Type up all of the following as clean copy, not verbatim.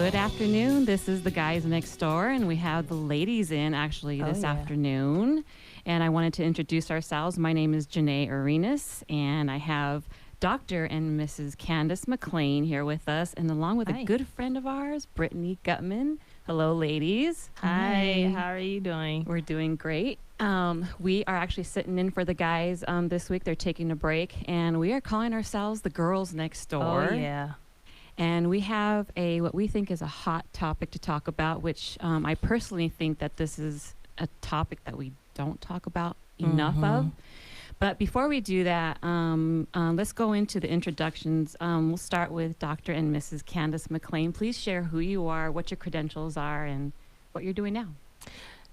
Good afternoon. This is the Guys Next Door, and we have the ladies in actually this afternoon. And I wanted to introduce ourselves. My name is Janae Arenas, and I have Dr. and Mrs. Candace McLean here with us, and along with a good friend of ours, Brittany Gutman. Hello, ladies. Hi, how are you doing? We're doing great. We are actually sitting in for the guys this week. They're taking a break, and we are calling ourselves the Girls Next Door. Oh, yeah. And we have what we think is a hot topic to talk about, which I personally think that this is a topic that we don't talk about enough of. But before we do that, let's go into the introductions. We'll start with Dr. and Mrs. Candace McLean. Please share who you are, what your credentials are, and what you're doing now.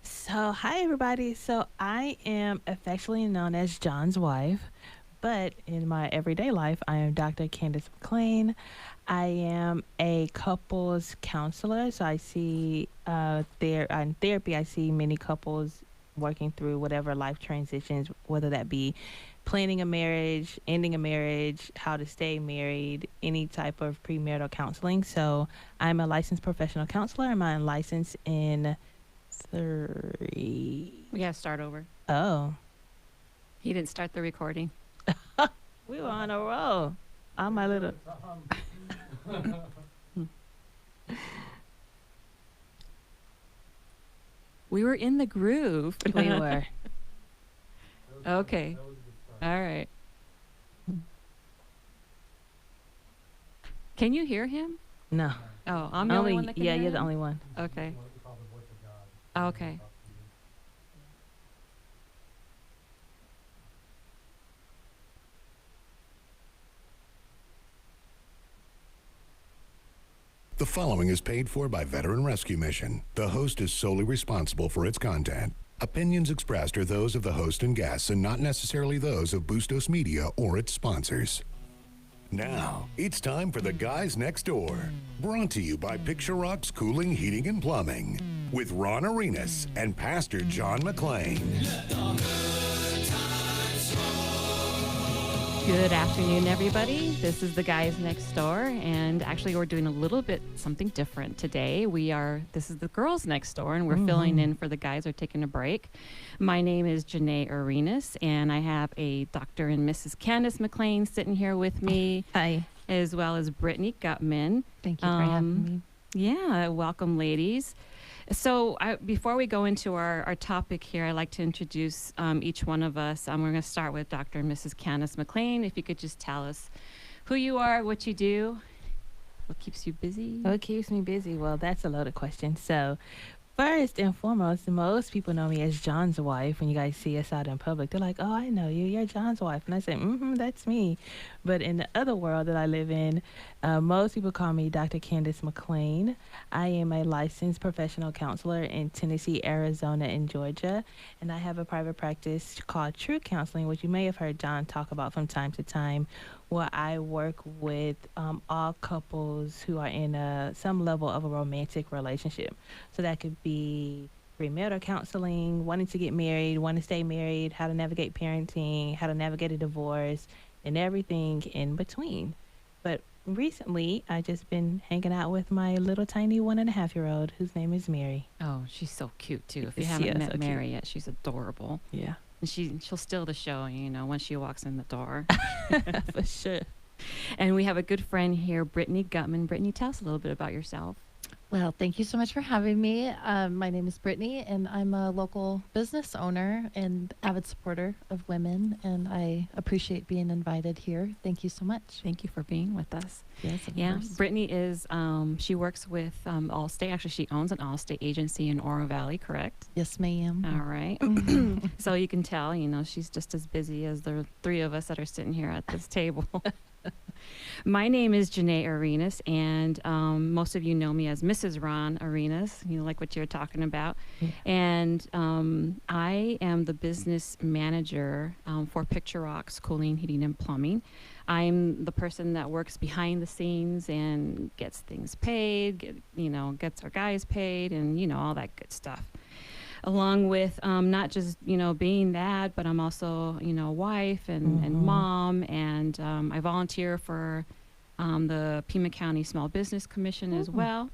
So, hi, everybody. So, I am affectionately known as John's wife, but in my everyday life, I am Dr. Candace McLean. I am a couples counselor, so I see in therapy, I see many couples working through whatever life transitions, whether that be planning a marriage, ending a marriage, how to stay married, any type of premarital counseling. So I'm a licensed professional counselor. I'm licensed in 3. We got to start over. Oh. He didn't start the recording. We were on a roll. On my little... We were in the groove. We were. Okay. All right. Can you hear him? No. Oh, I'm the only one that can hear you're him? the only one. Okay. Okay. The following is paid for by Veteran Rescue Mission. The host is solely responsible for its content. Opinions expressed are those of the host and guests and not necessarily those of Bustos Media or its sponsors. Now, it's time for the Guys Next Door. Brought to you by Picture Rocks Cooling, Heating, and Plumbing. With Ron Arenas and Pastor John McLean. Good afternoon, everybody. This is the Guys Next Door, and actually we're doing a little bit something different today. This is the Girls Next Door, and we're filling in for the guys who are taking a break. My name is Janae Arenas, and I have a Dr. and Mrs. Candace McLean sitting here with me. Hi. As well as Brittany Gutman. Thank you for having me. Yeah, welcome, ladies. So before we go into our topic here, I'd like to introduce each one of us. We're going to start with Dr. and Mrs. Candace McLean. If you could just tell us who you are, what you do, what keeps you busy. What keeps me busy? Well, that's a loaded question. So first and foremost, most people know me as John's wife. When you guys see us out in public, they're like, oh, I know you. You're John's wife. And I say, that's me. But in the other world that I live in, most people call me Dr. Candace McLean. I am a licensed professional counselor in Tennessee, Arizona, and Georgia. And I have a private practice called True Counseling, which you may have heard John talk about from time to time, where I work with all couples who are in some level of a romantic relationship. So that could be premarital counseling, wanting to get married, wanting to stay married, how to navigate parenting, how to navigate a divorce, and everything in between. But recently, I just been hanging out with my little tiny 1.5-year-old, whose name is Mary. Oh, she's so cute, too. If you She haven't is met so Mary cute. yet, she's adorable. Yeah. And she'll steal the show, once she walks in the door. For sure. And we have a good friend here, Brittany Gutman. Brittany, tell us a little bit about yourself. Well, thank you so much for having me. My name is Brittany, and I'm a local business owner and avid supporter of women, and I appreciate being invited here. Thank you so much. Thank you for being with us. Yes, of Yeah, course. Brittany is, she works with Allstate. Actually, she owns an Allstate agency in Oro Valley, correct? Yes, ma'am. All right. So you can tell, she's just as busy as the three of us that are sitting here at this table. My name is Janae Arenas, and most of you know me as Mrs. Ron Arenas, like what you're talking about. Yeah. And I am the business manager for Picture Rocks Cooling, Heating, and Plumbing. I'm the person that works behind the scenes and gets things paid, gets our guys paid, and, all that good stuff. Along with not just, being that, but I'm also, a wife and mom, and I volunteer for the Pima County Small Business Commission as well.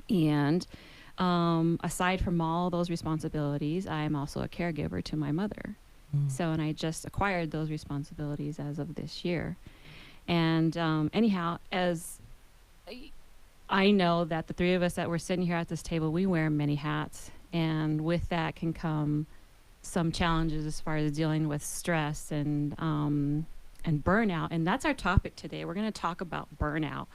And aside from all those responsibilities, I'm also a caregiver to my mother. So, and I just acquired those responsibilities as of this year. And anyhow, as I know that the three of us that were sitting here at this table, we wear many hats. And with that can come some challenges as far as dealing with stress and burnout. And that's our topic today. We're going to talk about burnout.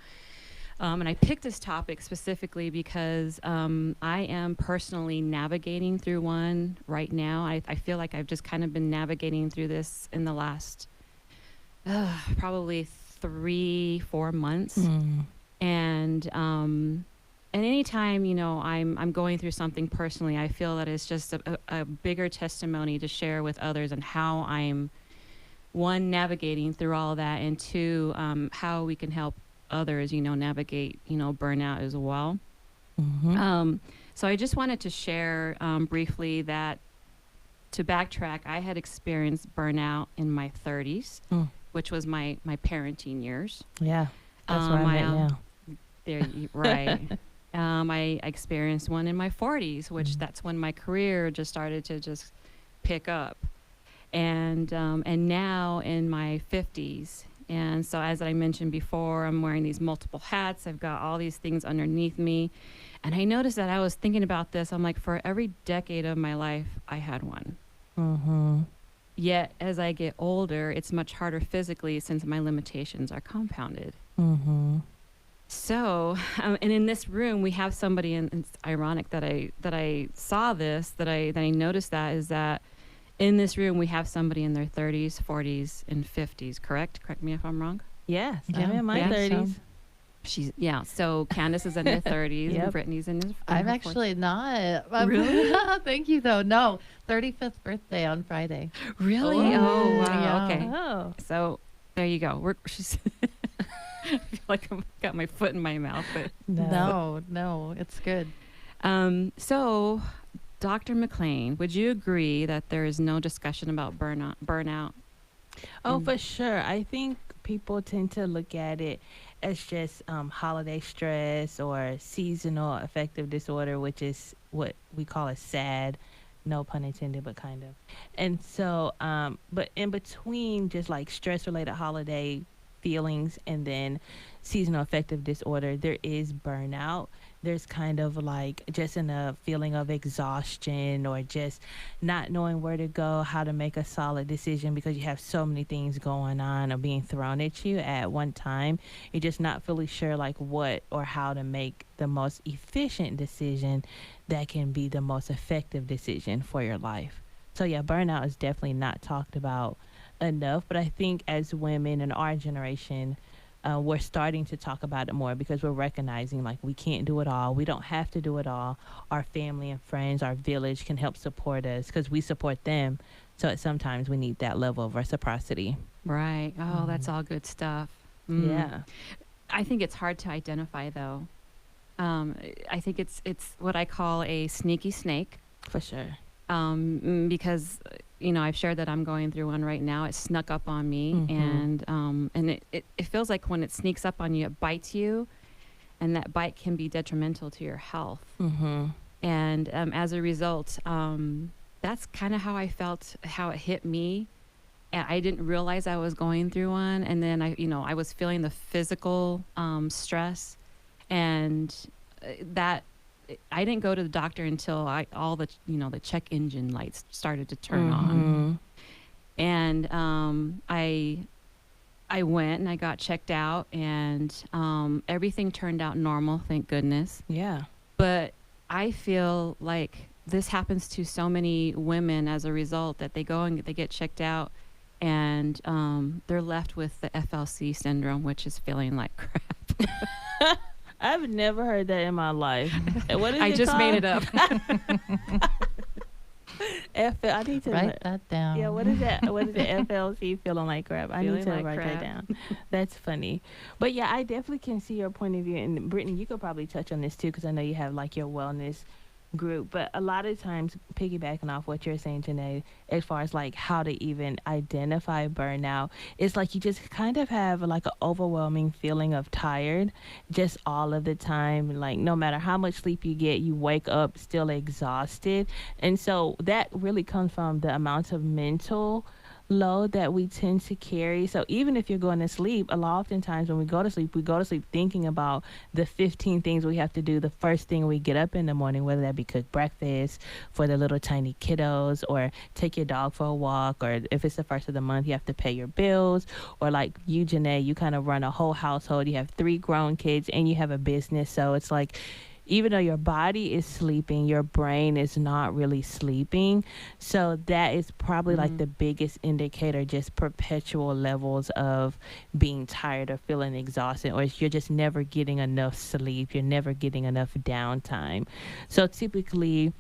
And I picked this topic specifically because I am personally navigating through one right now. I feel like I've just kind of been navigating through this in the last probably 3-4 months. And anytime, you know, I'm going through something personally, I feel that it's just a bigger testimony to share with others and how I'm, one, navigating through all that, and two, how we can help others, you know, navigate, you know, burnout as well. So I just wanted to share briefly that, to backtrack, I had experienced burnout in my 30s, which was my parenting years. Yeah, that's where I'm at now. Right. I experienced one in my 40s, which that's when my career just started to just pick up. And now in my 50s. And so, as I mentioned before, I'm wearing these multiple hats. I've got all these things underneath me. And I noticed that I was thinking about this. I'm like, for every decade of my life, I had one. Yet, as I get older, it's much harder physically since my limitations are compounded. So, and in this room, we have somebody, and it's ironic that I saw this, that I noticed that, is that in this room, we have somebody in their 30s, 40s, and 50s, correct? Correct me if I'm wrong. Yes, Yeah, I'm in my yeah, 30s. So Candace is in her 30s, and Brittany's in her I'm 40s. actually not. Really? Thank you, though. No, 35th birthday on Friday. Really? Oh, Oh, wow. yeah. Okay. Oh, So there you go. She's I feel like I've got my foot in my mouth, but No, it's good. so Dr. McLean, would you agree that there is no discussion about burnout? Oh, for sure. I think people tend to look at it as just holiday stress or seasonal affective disorder, which is what we call a SAD. No pun intended, but kind of. And so, but in between just like stress related holiday feelings and then seasonal affective disorder, there is burnout. There's kind of like just a feeling of exhaustion, or just not knowing where to go, how to make a solid decision, because you have so many things going on or being thrown at you at one time. You're just not fully sure like what or how to make the most efficient decision that can be the most effective decision for your life. So yeah, burnout is definitely not talked about enough, but I think as women in our generation, we're starting to talk about it more, because we're recognizing like we can't do it all. We don't have to do it all. Our family and friends, our village can help support us because we support them. So sometimes we need that level of reciprocity. Right. Oh, that's all good stuff. Yeah. I think it's hard to identify, though. I think it's what I call a sneaky snake. For sure. Because, you know, I've shared that I'm going through one right now. It snuck up on me, and it feels like when it sneaks up on you, it bites you, and that bite can be detrimental to your health. And as a result, that's kind of how I felt, how it hit me. And I didn't realize I was going through one, and then I was feeling the physical stress, and that. I didn't go to the doctor until all the check engine lights started to turn on, and I went and I got checked out, and everything turned out normal, thank goodness. Yeah. But I feel like this happens to so many women as a result, that they go and they get checked out, and they're left with the FLC syndrome, which is feeling like crap. I've never heard that in my life. What is I it just called? made it up. I need to Write that down. Yeah, what is that? What is it? FLC, feeling like crap. I need Feeling to like write crap. that down. That's funny. But yeah, I definitely can see your point of view. And Brittany, you could probably touch on this too, because I know you have like your wellness group. But a lot of times, piggybacking off what you're saying, Janae, as far as like how to even identify burnout, it's like you just kind of have like an overwhelming feeling of tired just all of the time. Like no matter how much sleep you get, you wake up still exhausted. And so that really comes from the amount of mental load that we tend to carry. So even if you're going to sleep, a lot oftentimes when we go to sleep thinking about the 15 things we have to do the first thing we get up in the morning, whether that be cook breakfast for the little tiny kiddos or take your dog for a walk, or if it's the first of the month, you have to pay your bills, or like you, Janae, you kind of run a whole household. You have 3 grown kids and you have a business. So it's like, even though your body is sleeping, your brain is not really sleeping. So that is probably like the biggest indicator, just perpetual levels of being tired or feeling exhausted, or you're just never getting enough sleep. You're never getting enough downtime. So typically,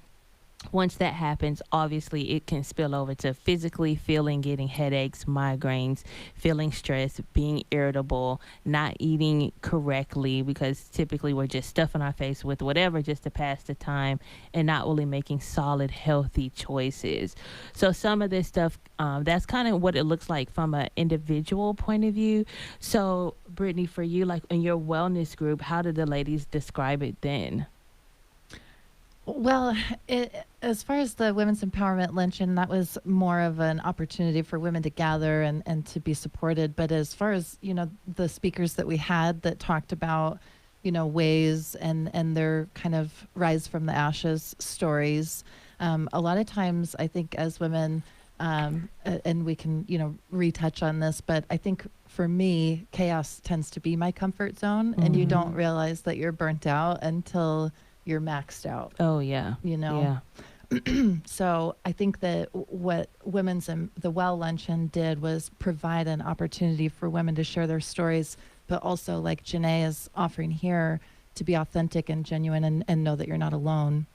once that happens, obviously it can spill over to physically getting headaches, migraines, feeling stressed, being irritable, not eating correctly, because typically we're just stuffing our face with whatever just to pass the time and not really making solid, healthy choices. So some of this stuff, that's kind of what it looks like from an individual point of view. So Brittany, for you, like in your wellness group, how did the ladies describe it then? Well, as far as the Women's Empowerment Luncheon, that was more of an opportunity for women to gather and to be supported. But as far as, the speakers that we had that talked about, ways and their kind of rise from the ashes stories, a lot of times I think as women, and we can, retouch on this, but I think for me, chaos tends to be my comfort zone, and you don't realize that you're burnt out until you're maxed out. Oh, yeah. Yeah. So I think that what the Well Luncheon did was provide an opportunity for women to share their stories, but also, like Janae is offering here, to be authentic and genuine and know that you're not alone.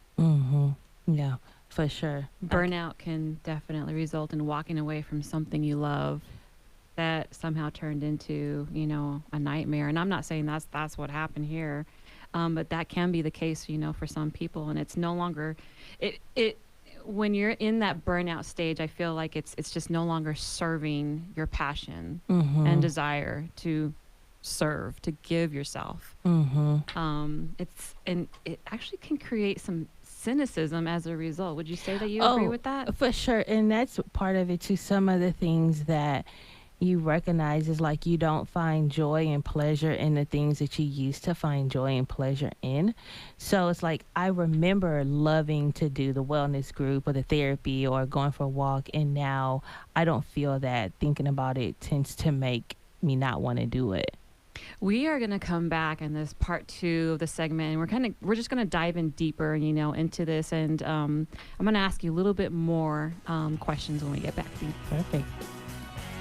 Yeah, for sure. Burnout can definitely result in walking away from something you love that somehow turned into, a nightmare. And I'm not saying that's what happened here. But that can be the case, for some people, and it's no longer when you're in that burnout stage, I feel like it's just no longer serving your passion and desire to serve, to give yourself. It actually can create some cynicism as a result. Would you say that you agree with that? For sure. And that's part of it too. Some of the things that you recognize is like you don't find joy and pleasure in the things that you used to find joy and pleasure in. So it's like I remember loving to do the wellness group or the therapy or going for a walk, and now I don't feel that. Thinking about it tends to make me not want to do it. We are going to come back in this part 2 of the segment, and we're just going to dive in deeper, into this, and I'm going to ask you a little bit more questions when we get back. Perfect.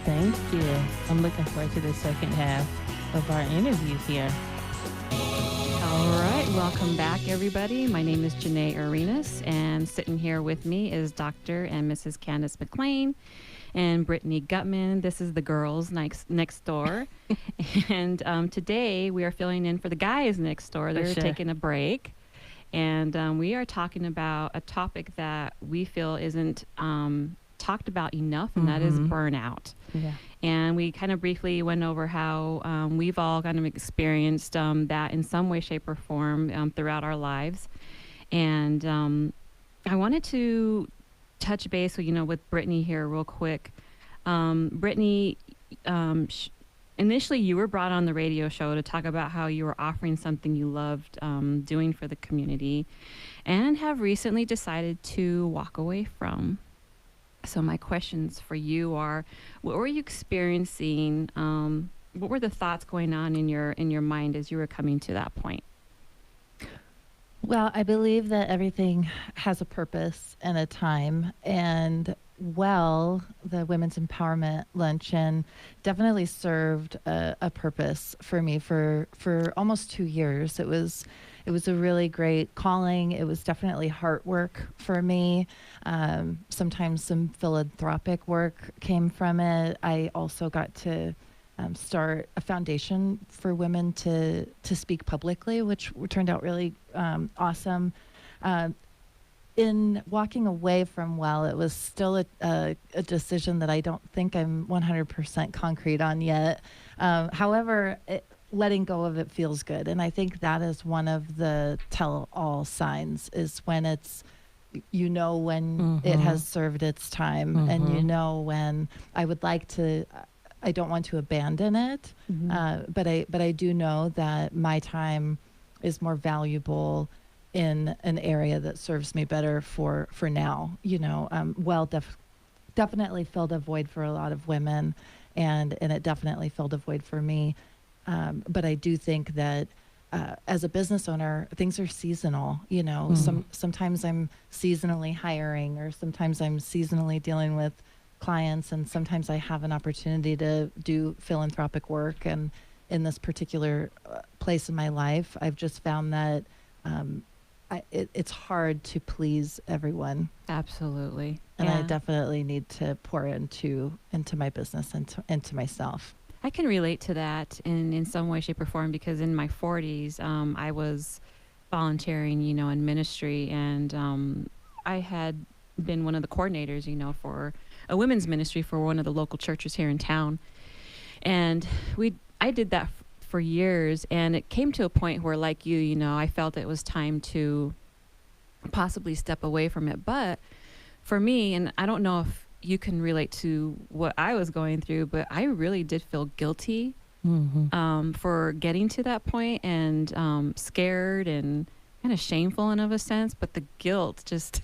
Thank you. I'm looking forward to the second half of our interview here. All right. Welcome back, everybody. My name is Janae Arenas, and sitting here with me is Dr. and Mrs. Candace McLean and Brittany Gutman. This is the girls next door. And today we are filling in for the guys next door. They're taking a break. And we are talking about a topic that we feel isn't talked about enough, and that is burnout. Yeah. And we kind of briefly went over how we've all kind of experienced that in some way, shape, or form throughout our lives. And I wanted to touch base with Brittany here real quick. Brittany, initially you were brought on the radio show to talk about how you were offering something you loved doing for the community and have recently decided to walk away from. So my questions for you are, what were you experiencing? What were the thoughts going on in your mind as you were coming to that point? Well, I believe that everything has a purpose and a time. And the Women's Empowerment Luncheon definitely served a purpose for me for almost 2 years. It was a really great calling. It was definitely heart work for me. Sometimes some philanthropic work came from it. I also got to start a foundation for women to speak publicly, which turned out really awesome. in walking away from Well, it was still a decision that I don't think I'm 100% concrete on yet. However, letting go of it feels good. And I think that is one of the tell-all signs, is when it's, you know, when it has served its time, and you know when I would like to, I don't want to abandon it, but I do know that my time is more valuable in an area that serves me better for now. You know, definitely filled a void for a lot of women, and it definitely filled a void for me. But I do think that as a business owner, things are seasonal. You know, sometimes I'm seasonally hiring, or sometimes I'm seasonally dealing with clients, and sometimes I have an opportunity to do philanthropic work. And in this particular place in my life, I've just found that it's hard to please everyone. Absolutely. And Yeah. I definitely need to pour into my business and into myself. I can relate to that in some way, shape, or form, because in my 40s, I was volunteering, you know, in ministry, and I had been one of the coordinators, you know, for a women's ministry for one of the local churches here in town. And I did that for years, and it came to a point where, like you know, I felt it was time to possibly step away from it. But for me, and I don't know if you can relate to what I was going through, but I really did feel guilty for getting to that point, and scared and kind of shameful in of a sense. But the guilt just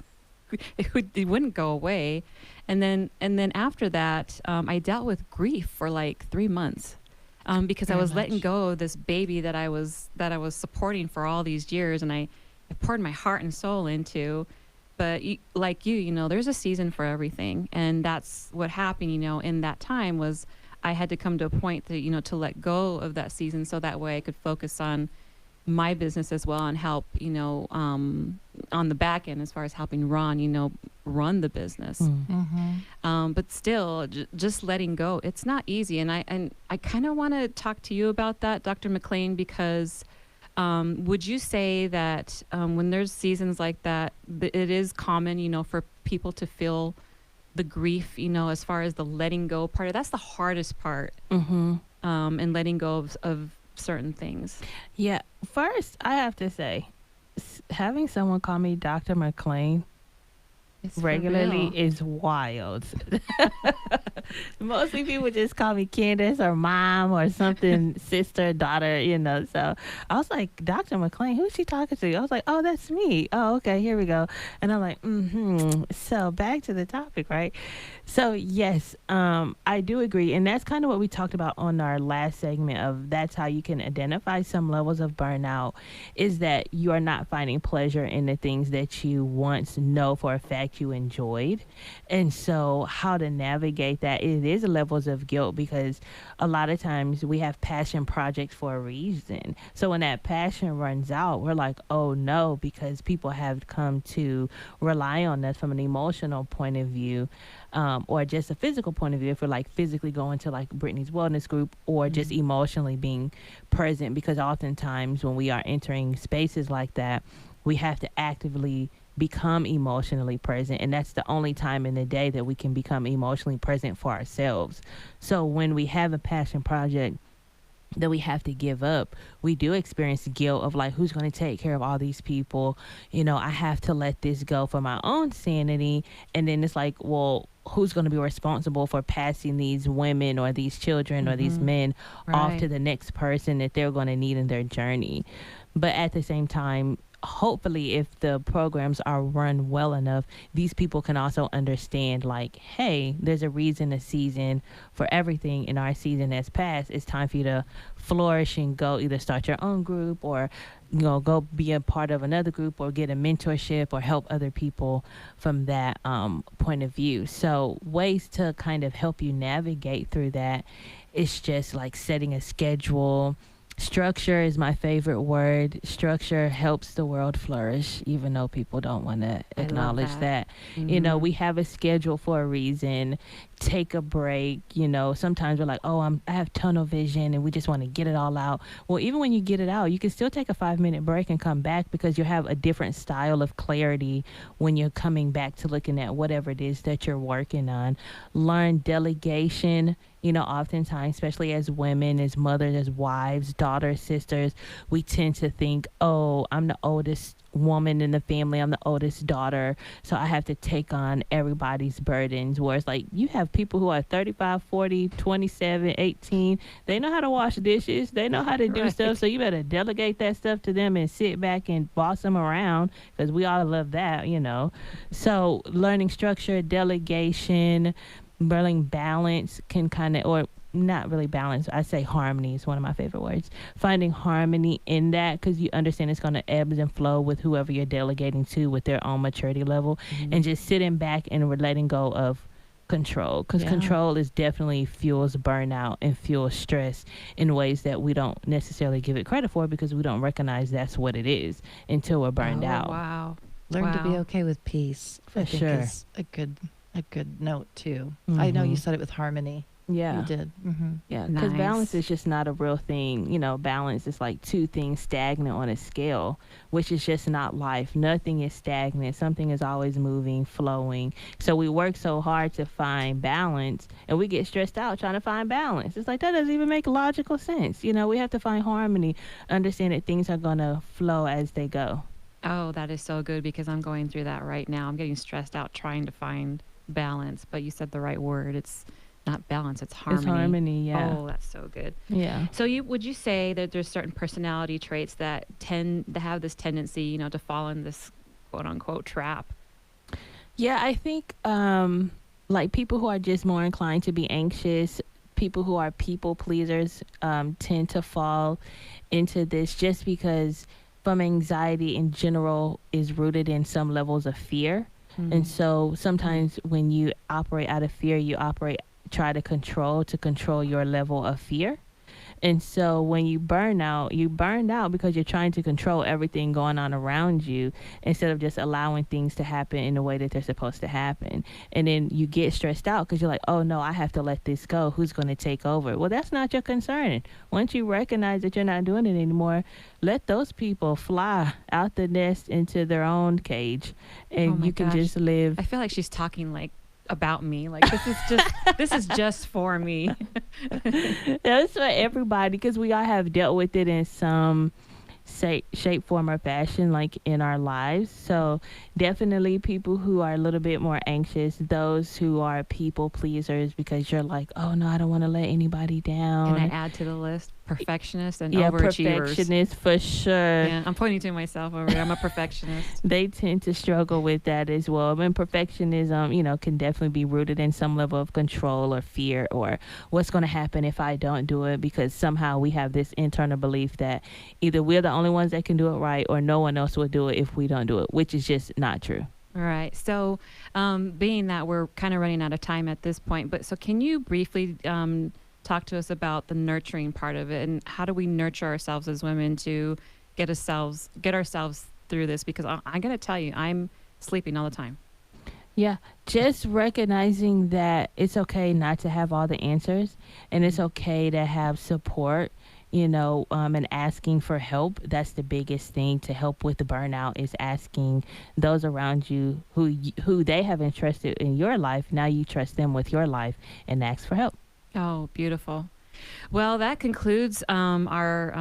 it wouldn't go away. And then after that, I dealt with grief for like 3 months. Because I was letting go of this baby that I was supporting for all these years, and I poured my heart and soul into. But like you know, there's a season for everything, and that's what happened. You know, in that time was I had to come to a point that, you know, to let go of that season, so that way I could focus on my business as well, and help, you know, on the back end as far as helping Ron, you know, run the business. But still, just letting go, it's not easy. And I kind of want to talk to you about that, Dr. McLean, because would you say that when there's seasons like that, it is common, you know, for people to feel the grief, you know, as far as the letting go part? That's the hardest part, and letting go of certain things. Yeah. First, I have to say, having someone call me Dr. McLean It's for regularly real. is wild. Mostly people just call me Candace or mom or something, sister, daughter, you know. So I was like, Dr. McLean, who's she talking to? I was like, oh, that's me. Oh, okay, here we go. And I'm like, So back to the topic, right? So yes, I do agree. And that's kind of what we talked about on our last segment of that's how you can identify some levels of burnout, is that you are not finding pleasure in the things that you once know for a fact you enjoyed. And so how to navigate that, it is levels of guilt, because a lot of times we have passion projects for a reason. So when that passion runs out, we're like, oh no, because people have come to rely on us from an emotional point of view, or just a physical point of view, if we're like physically going to like Brittany's wellness group, or just emotionally being present, because oftentimes when we are entering spaces like that, we have to actively become emotionally present, and that's the only time in the day that we can become emotionally present for ourselves. So when we have a passion project that we have to give up, we do experience guilt of like, who's going to take care of all these people? You know, I have to let this go for my own sanity. And then it's like, well, who's going to be responsible for passing these women or these children or these men off to the next person that they're going to need in their journey? But at the same time, hopefully if the programs are run well enough, these people can also understand like, hey, there's a reason, a season for everything. In our season that's passed, it's time for you to flourish and go either start your own group, or, you know, go be a part of another group, or get a mentorship, or help other people from that point of view. So ways to kind of help you navigate through that, it's just like setting a schedule, Structure is my favorite word. Structure helps the world flourish, even though people don't want to I love acknowledge that. that. We have a schedule for a reason. Take a break. Sometimes we're like, oh, I have tunnel vision and we just want to get it all out. Well, even when you get it out, you can still take a 5-minute break and come back, because you have a different style of clarity when you're coming back to looking at whatever it is that you're working on. Learn delegation. Oftentimes, especially as women, as mothers, as wives, daughters, sisters, we tend to think, oh, I'm the oldest woman in the family. I'm the oldest daughter, so I have to take on everybody's burdens. Whereas, like, you have people who are 35, 40, 27, 18. They know how to wash dishes. They know how to do Right. stuff. So you better delegate that stuff to them and sit back and boss them around, because we all love that. So learning structure, delegation, learning balance can or not really balance. I say harmony is one of my favorite words. Finding harmony in that, because you understand it's going to ebb and flow with whoever you're delegating to with their own maturity level, and just sitting back and letting go of control, because control is definitely fuels burnout and fuels stress in ways that we don't necessarily give it credit for, because we don't recognize that's what it is until we're burned out. Wow. Learn to be Wow. okay with peace. For I think sure. is a good note too. I know you Mhm. said it with harmony. Yeah. You did. Mm-hmm. Yeah, because Nice. balance is just not a real thing. Balance is like two things stagnant on a scale, which is just not life. Nothing is stagnant. Something is always moving, flowing. So we work so hard to find balance, and we get stressed out trying to find balance. It's like, that doesn't even make logical sense. We have to find harmony, understand that things are going to flow as they go. Oh, that is so good, because I'm going through that right now. I'm getting stressed out trying to find balance, but you said the right word. It's not balance, it's harmony. It's harmony, yeah. Oh, that's so good. Yeah. So would you say that there's certain personality traits that tend to have this tendency, to fall in this quote unquote trap? Yeah, I think like people who are just more inclined to be anxious, people who are people pleasers tend to fall into this, just because from anxiety in general is rooted in some levels of fear. And so sometimes when you operate out of fear, try to control your level of fear. And so when you burn out because you're trying to control everything going on around you, instead of just allowing things to happen in the way that they're supposed to happen. And then you get stressed out because you're like, oh no, I have to let this go. Who's going to take over? Well, that's not your concern. Once you recognize that you're not doing it anymore, let those people fly out the nest into their own cage, and Oh my you can gosh. just live. I feel like she's talking like about me. Like this is just for me. That's for everybody, because we all have dealt with it in some shape, form, or fashion, like in our lives. So definitely people who are a little bit more anxious, those who are people pleasers, because you're like, oh no, I don't want to let anybody down. Can I add to the list? Perfectionists and Yeah, overachievers. perfectionists for sure. Yeah, I'm pointing to myself over here. I'm a perfectionist. They tend to struggle with that as well. And perfectionism, can definitely be rooted in some level of control or fear, or what's going to happen if I don't do it, because somehow we have this internal belief that either we're the only ones that can do it right, or no one else will do it if we don't do it, which is just not true. All right. So being that we're kind of running out of time at this point, but so can you briefly talk to us about the nurturing part of it, and how do we nurture ourselves as women to get ourselves through this? Because I'm going to tell you, I'm sleeping all the time. Yeah, just recognizing that it's okay not to have all the answers, and it's okay to have support, and asking for help. That's the biggest thing to help with the burnout, is asking those around you who they have entrusted in your life. Now you trust them with your life, and ask for help. Oh, beautiful. Well, that concludes our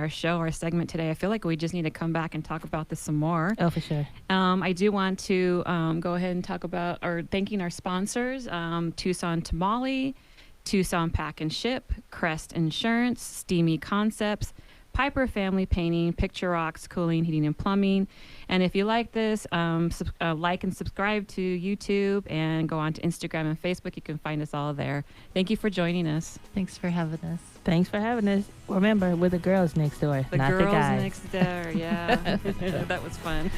show, our segment today. I feel like we just need to come back and talk about this some more. Oh, for sure. I do want to go ahead and talk about thanking our sponsors, Tucson Tamale, Tucson Pack and Ship, Crest Insurance, Steamy Concepts, Piper Family Painting, Picture Rocks, Cooling, Heating, and Plumbing. And if you like this, like and subscribe to YouTube, and go on to Instagram and Facebook. You can find us all there. Thank you for joining us. Thanks for having us. Thanks for having us. Remember, we're the girls next door, The not girls the guys. next door. Yeah. That was fun.